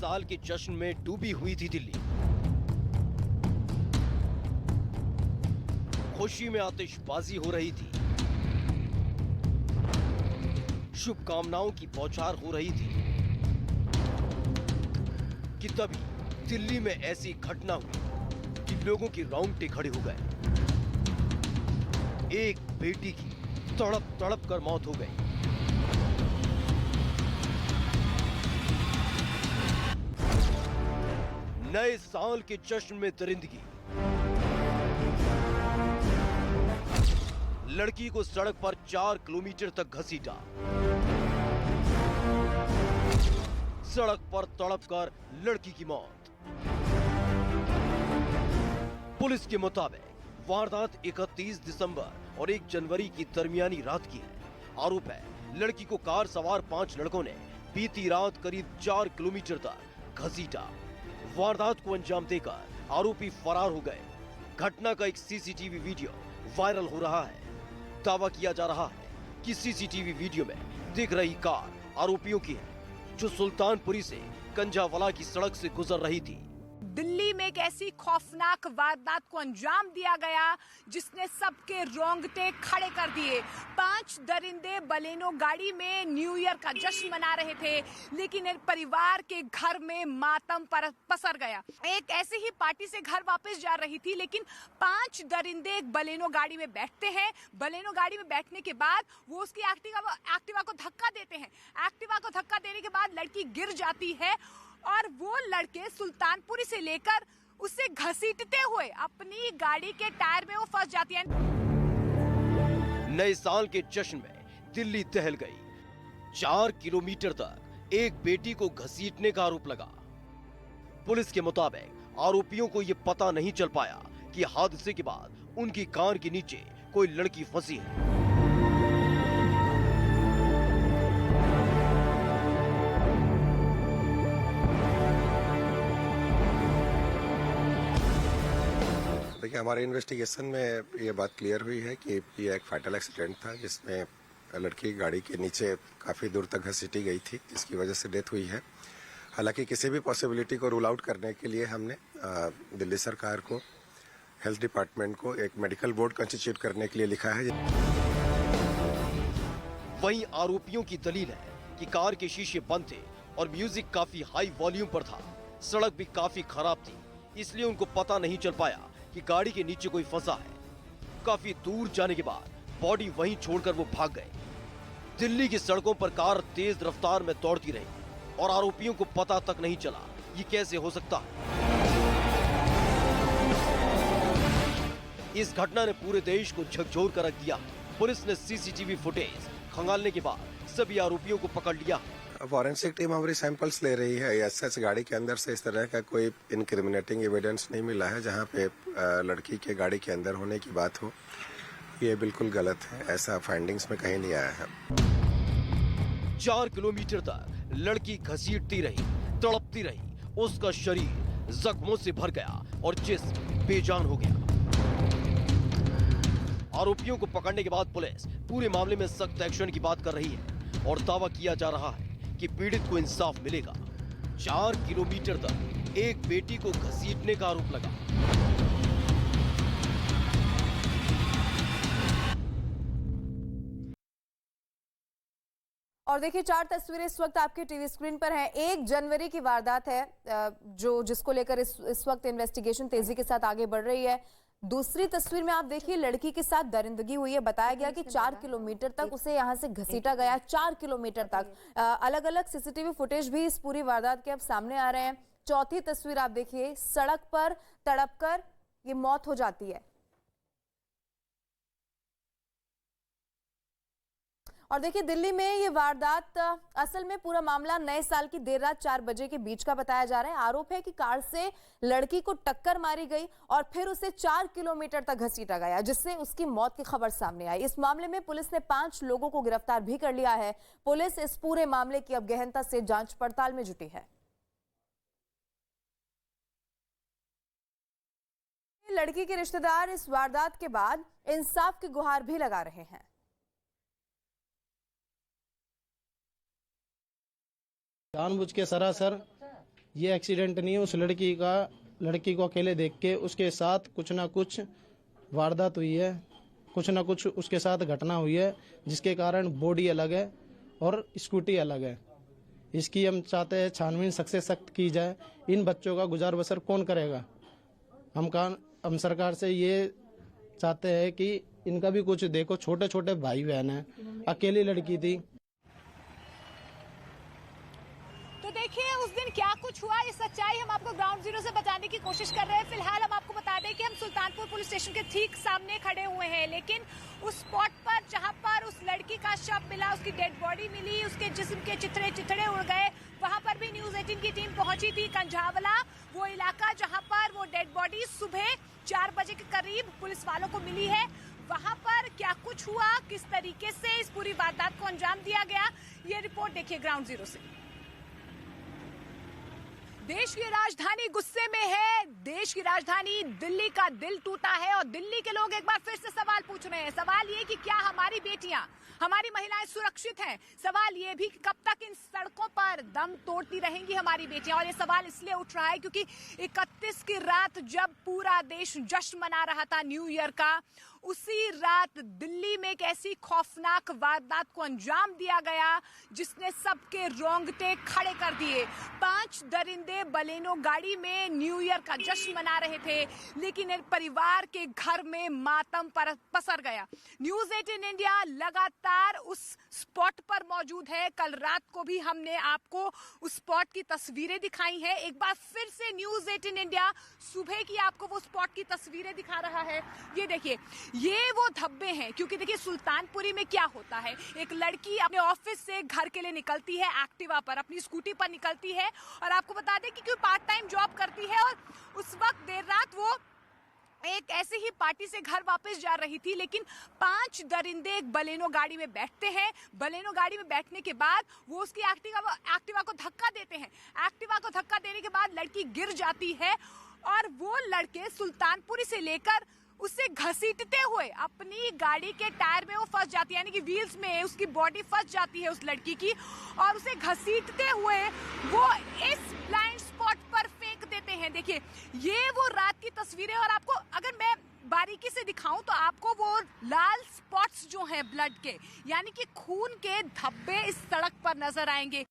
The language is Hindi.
साल के जश्न में डूबी हुई थी दिल्ली। खुशी में आतिशबाजी हो रही थी, शुभकामनाओं की बौछार हो रही थी कि तभी दिल्ली में ऐसी घटना हुई कि लोगों की रोंगटे खड़े हो गए। एक बेटी की तड़प तड़प कर मौत हो गई। नए साल के जश्न में दरिंदगी। लड़की को सड़क पर 4 किलोमीटर तक घसीटा। सड़क पर तड़पकर लड़की की मौत। पुलिस के मुताबिक वारदात 31 दिसंबर और 1 जनवरी की दरमियानी रात की है। आरोप है लड़की को कार सवार 5 लड़कों ने बीती रात करीब 4 किलोमीटर तक घसीटा। वारदात को अंजाम देकर आरोपी फरार हो गए। घटना का एक सीसीटीवी वीडियो वायरल हो रहा है। दावा किया जा रहा है कि सीसीटीवी वीडियो में दिख रही कार आरोपियों की है, जो सुल्तानपुरी से कंझावला की सड़क से गुजर रही थी। दिल्ली में एक ऐसी खौफनाक वारदात को अंजाम दिया गया जिसने सबके रोंगटे खड़े कर दिए। 5 दरिंदे बलेनो गाड़ी में न्यू ईयर का जश्न मना रहे थे, लेकिन एक परिवार के घर में मातम पसर गया। एक ऐसी ही पार्टी से घर वापस जा रही थी, लेकिन 5 दरिंदे एक बलेनो गाड़ी में बैठते हैं। बलेनो गाड़ी में बैठने के बाद वो उसकी एक्टिवा को धक्का देते हैं। एक्टिवा को धक्का देने के बाद लड़की गिर जाती है और वो लड़के सुल्तानपुरी से लेकर उसे घसीटते हुए अपनी गाड़ी के टायर में वो फंस जाती है। नए साल के जश्न में दिल्ली दहल गई। 4 किलोमीटर तक एक बेटी को घसीटने का आरोप लगा। पुलिस के मुताबिक आरोपियों को यह पता नहीं चल पाया कि हादसे के बाद उनकी कार के नीचे कोई लड़की फंसी है। देखिए, हमारे इन्वेस्टिगेशन में ये बात क्लियर हुई है कि ये एक फाइटल एक्सीडेंट था, जिसमें लड़की गाड़ी के नीचे काफ़ी दूर तक घसीटी गई थी, जिसकी वजह से डेथ हुई है। हालांकि किसी भी पॉसिबिलिटी को रूल आउट करने के लिए हमने दिल्ली सरकार को, हेल्थ डिपार्टमेंट को एक मेडिकल बोर्ड कंस्टिट्यूट करने के लिए लिखा है। वहीं आरोपियों की दलील है कि कार के शीशे बंद थे और म्यूजिक काफी हाई वॉल्यूम पर था। सड़क भी काफी खराब थी, इसलिए उनको पता नहीं चल पाया कि गाड़ी के नीचे कोई फंसा है। काफी दूर जाने के बाद बॉडी वहीं छोड़कर वो भाग गए। दिल्ली की सड़कों पर कार तेज रफ्तार में दौड़ती रही और आरोपियों को पता तक नहीं चला ये कैसे हो सकता है। इस घटना ने पूरे देश को झकझोर कर रख दिया। पुलिस ने सीसीटीवी फुटेज खंगालने के बाद सभी आरोपियों को पकड़ लिया। फॉरेंसिक टीम हमारी सैंपल्स ले रही है। सच गाड़ी के अंदर से इस तरह का कोई इनक्रिमिनेटिंग एविडेंस नहीं मिला है जहां पे लड़की के गाड़ी के अंदर होने की बात हो। ये बिल्कुल गलत है, ऐसा फाइंडिंग्स में कहीं नहीं आया है। 4 किलोमीटर तक लड़की घसीटती रही, तड़पती रही। उसका शरीर जख्मों से भर गया और जिस्म बेजान हो गया। आरोपियों को पकड़ने के बाद पुलिस पूरे मामले में सख्त एक्शन की बात कर रही है और दावा किया जा रहा है कि पीड़ित को इंसाफ मिलेगा। 4 किलोमीटर तक एक बेटी को घसीटने का आरोप लगा। और देखिए, 4 तस्वीरें इस वक्त आपके टीवी स्क्रीन पर हैं। 1 जनवरी की वारदात है जिसको लेकर इस वक्त इन्वेस्टिगेशन तेजी के साथ आगे बढ़ रही है। दूसरी तस्वीर में आप देखिए, लड़की के साथ दरिंदगी हुई है। बताया गया कि 4 किलोमीटर तक उसे यहां से घसीटा गया। 4 किलोमीटर तक अलग अलग सीसीटीवी फुटेज भी इस पूरी वारदात के अब सामने आ रहे हैं। चौथी तस्वीर आप देखिए, सड़क पर तड़पकर ये मौत हो जाती है। और देखिए, दिल्ली में ये वारदात असल में पूरा मामला नए साल की देर रात 4 बजे के बीच का बताया जा रहा है। आरोप है कि कार से लड़की को टक्कर मारी गई और फिर उसे 4 किलोमीटर तक घसीटा गया, जिससे उसकी मौत की खबर सामने आई। इस मामले में पुलिस ने 5 लोगों को गिरफ्तार भी कर लिया है। पुलिस इस पूरे मामले की अब गहनता से जांच पड़ताल में जुटी है। लड़की के रिश्तेदार इस वारदात के बाद इंसाफ की गुहार भी लगा रहे हैं। जानबूझ के सरासर ये एक्सीडेंट नहीं है, उस लड़की को अकेले देख के उसके साथ कुछ ना कुछ वारदात हुई है, कुछ ना कुछ उसके साथ घटना हुई है, जिसके कारण बॉडी अलग है और स्कूटी अलग है। इसकी हम चाहते हैं छानबीन सख्त से सख्त की जाए। इन बच्चों का गुजार बसर कौन करेगा? हम सरकार से ये चाहते हैं कि इनका भी कुछ देखो, छोटे छोटे भाई बहन हैं, अकेली लड़की थी। तो देखिए उस दिन क्या कुछ हुआ, ये सच्चाई हम आपको ग्राउंड जीरो से बताने की कोशिश कर रहे हैं। फिलहाल हम आपको बता दें कि हम सुल्तानपुर पुलिस स्टेशन के ठीक सामने खड़े हुए हैं, लेकिन उस स्पॉट पर जहां पर उस लड़की का शव मिला, उसकी डेड बॉडी मिली, उसके जिस्म के चिथड़े उड़ गए, वहां पर भी न्यूज 18 की टीम पहुंची थी। कंझावला वो इलाका जहां पर वो डेड बॉडी सुबह 4 बजे के करीब पुलिस वालों को मिली है, वहां पर क्या कुछ हुआ, किस तरीके से इस पूरी वारदात को अंजाम दिया गया, ये रिपोर्ट देखिए ग्राउंड जीरो से। देश की राजधानी गुस्से में है, देश की राजधानी दिल्ली का दिल टूटा है और दिल्ली के लोग एक बार फिर से सवाल पूछ रहे हैं। सवाल ये कि क्या हमारी बेटियां, हमारी महिलाएं सुरक्षित हैं? सवाल ये भी कि कब तक इन सड़कों पर दम तोड़ती रहेंगी हमारी बेटियां? और ये सवाल इसलिए उठ रहा है क्योंकि 31 की रात जब पूरा देश जश्न मना रहा था न्यू ईयर का, उसी रात दिल्ली में एक ऐसी खौफनाक वारदात को अंजाम दिया गया जिसने सबके रोंगटे खड़े कर दिए। 5 दरिंदे बलेनो गाड़ी में न्यू ईयर का जश्न मना रहे थे, लेकिन एक परिवार के घर में मातम पसर गया। न्यूज 18 इंडिया लगातार उस स्पॉट पर मौजूद है। कल रात को भी हमने आपको उस स्पॉट की तस्वीरें दिखाई हैं। एक बार फिर से न्यूज 18 इंडिया सुबह की आपको वो स्पॉट की तस्वीरें दिखा रहा है। ये देखिए, ये वो धब्बे हैं, क्योंकि देखिए सुल्तानपुरी में क्या होता है, एक लड़की अपने ऑफिस से घर के लिए निकलती है एक्टिवा पर, अपनी स्कूटी पर निकलती है, और आपको बता दें कि कोई पार्ट टाइम जॉब करती है, और उस वक्त देर रात वो एक ऐसे ही पार्टी से घर वापस जा रही थी, लेकिन 5 दरिंदे एक बलेनो गाड़ी में बैठते हैं। बलेनो गाड़ी में बैठने के बाद वो उसकी एक्टिवा को धक्का देते हैं। एक्टिवा को धक्का देने के बाद लड़की गिर जाती है और वो लड़के सुल्तानपुरी से लेकर उसे घसीटते हुए अपनी गाड़ी के टायर में वो फंस जाती है, यानी कि व्हील्स में उसकी बॉडी फंस जाती है उस लड़की की, और उसे घसीटते हुए वो इस ब्लाइंड स्पॉट पर फेंक देते हैं। देखिए ये वो रात की तस्वीरें, और आपको अगर मैं बारीकी से दिखाऊं तो आपको वो लाल स्पॉट्स जो हैं ब्लड के, यानी कि खून के धब्बे इस सड़क पर नजर आएंगे।